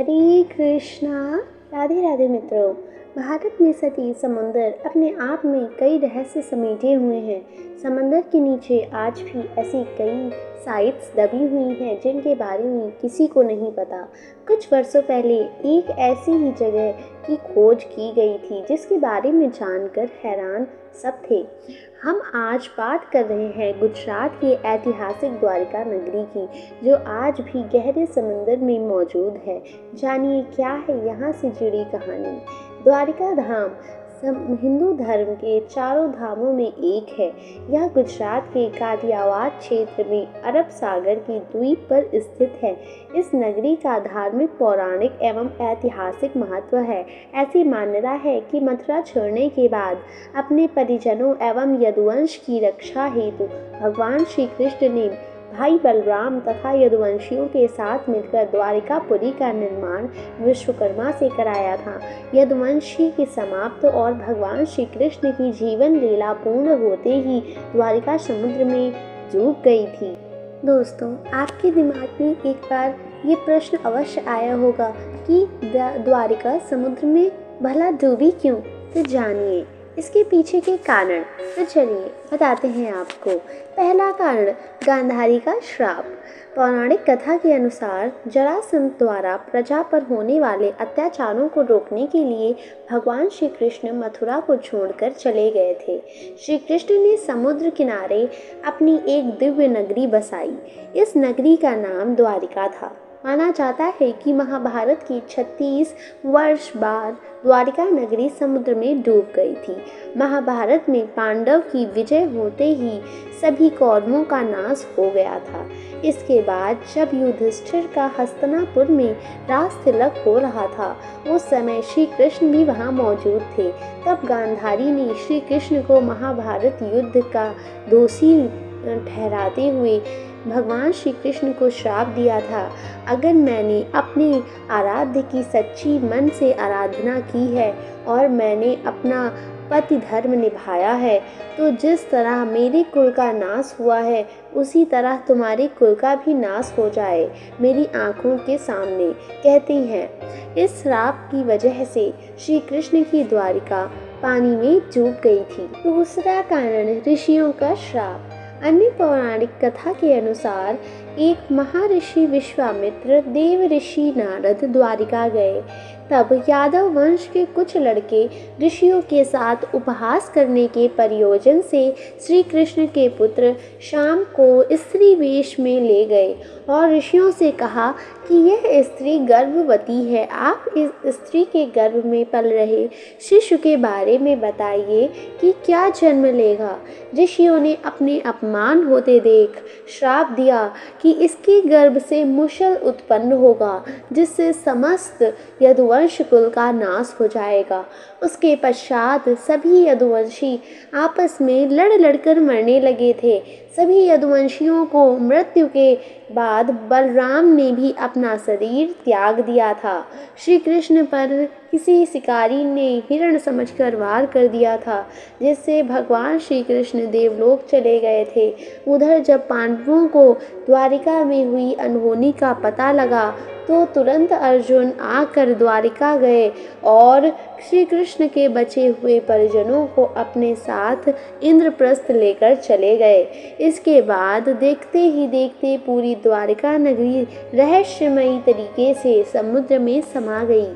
हरे कृष्णा। राधे राधे मित्रों। भारत में सटी समुंदर अपने आप में कई रहस्य समेटे हुए हैं। समंदर के नीचे आज भी ऐसी कई साइट्स दबी हुई हैं जिनके बारे में किसी को नहीं पता। कुछ वर्षों पहले एक ऐसी ही जगह की खोज की गई थी जिसके बारे में जानकर हैरान सब थे। हम आज बात कर रहे हैं गुजरात के ऐतिहासिक द्वारिका नगरी की, जो आज भी गहरे समंदर में मौजूद है। जानिए क्या है यहाँ से जुड़ी कहानी। द्वारिका धाम हिंदू धर्म के चारों धामों में एक है। यह गुजरात के काठियावाड़ क्षेत्र में अरब सागर की द्वीप पर स्थित है। इस नगरी का धार्मिक, पौराणिक एवं ऐतिहासिक महत्व है। ऐसी मान्यता है कि मथुरा छोड़ने के बाद अपने परिजनों एवं यदुवंश की रक्षा हेतु भगवान श्री कृष्ण ने भाई बलराम तथा यदुवंशियों के साथ मिलकर द्वारिकापुरी का निर्माण विश्वकर्मा से कराया था। यदुवंशी की समाप्त और भगवान श्री कृष्ण की जीवन लीला पूर्ण होते ही द्वारिका समुद्र में डूब गई थी। दोस्तों, आपके दिमाग में एक बार ये प्रश्न अवश्य आया होगा कि द्वारिका समुद्र में भला डूबी क्यों? तो जानिए इसके पीछे के कारण। तो चलिए बताते हैं आपको। पहला कारण, गांधारी का श्राप। पौराणिक कथा के अनुसार जरासंध द्वारा प्रजा पर होने वाले अत्याचारों को रोकने के लिए भगवान श्री कृष्ण मथुरा को छोड़कर चले गए थे। श्री कृष्ण ने समुद्र किनारे अपनी एक दिव्य नगरी बसाई। इस नगरी का नाम द्वारिका था। माना जाता है कि महाभारत की 36 वर्ष बाद द्वारिका नगरी समुद्र में डूब गई थी। महाभारत में पांडव की विजय होते ही सभी कौरवों का नाश हो गया था। इसके बाद जब युधिष्ठिर का हस्तिनापुर में राज तिलक हो रहा था, उस समय श्री कृष्ण भी वहां मौजूद थे। तब गांधारी ने श्री कृष्ण को महाभारत युद्ध का दोषी ठहराते हुए भगवान श्री कृष्ण को श्राप दिया था। अगर मैंने अपने आराध्य की सच्ची मन से आराधना की है और मैंने अपना पति धर्म निभाया है, तो जिस तरह मेरे कुल का नाश हुआ है उसी तरह तुम्हारे कुल का भी नाश हो जाए मेरी आंखों के सामने, कहती हैं। इस श्राप की वजह से श्री कृष्ण की द्वारिका पानी में डूब गई थी। दूसरा कारण, ऋषियों का श्राप। अन्य पौराणिक कथा के अनुसार एक महर्षि विश्वामित्र देव ऋषि नारद द्वारिका गए। तब यादव वंश के कुछ लड़के ऋषियों के साथ उपहास करने के प्रयोजन से श्री कृष्ण के पुत्र शाम को स्त्री वेश में ले गए और ऋषियों से कहा कि यह स्त्री गर्भवती है। आप इस स्त्री के गर्भ में पल रहे शिशु के बारे में बताइए कि क्या जन्म लेगा। ऋषियों ने अपने अपमान होते देख श्राप दिया कि इसके गर्भ से मुसल उत्पन्न होगा, जिससे समस्त यदुवंश कुल का नाश हो जाएगा। उसके पश्चात सभी यदुवंशी आपस में लड़ लड़कर मरने लगे थे। सभी यदुवंशियों को मृत्यु के बाद बलराम ने भी अपना शरीर त्याग दिया था। श्री कृष्ण पर किसी शिकारी ने हिरण समझकर वार कर दिया था, जिससे भगवान श्री कृष्ण देवलोक चले गए थे। उधर जब पांडवों को द्वारिका में हुई अनहोनी का पता लगा तो तुरंत अर्जुन आकर द्वारिका गए और श्री कृष्ण के बचे हुए परिजनों को अपने साथ इंद्रप्रस्थ लेकर चले गए। इसके बाद देखते ही देखते पूरी द्वारिका नगरी रहस्यमयी तरीके से समुद्र में समा गई।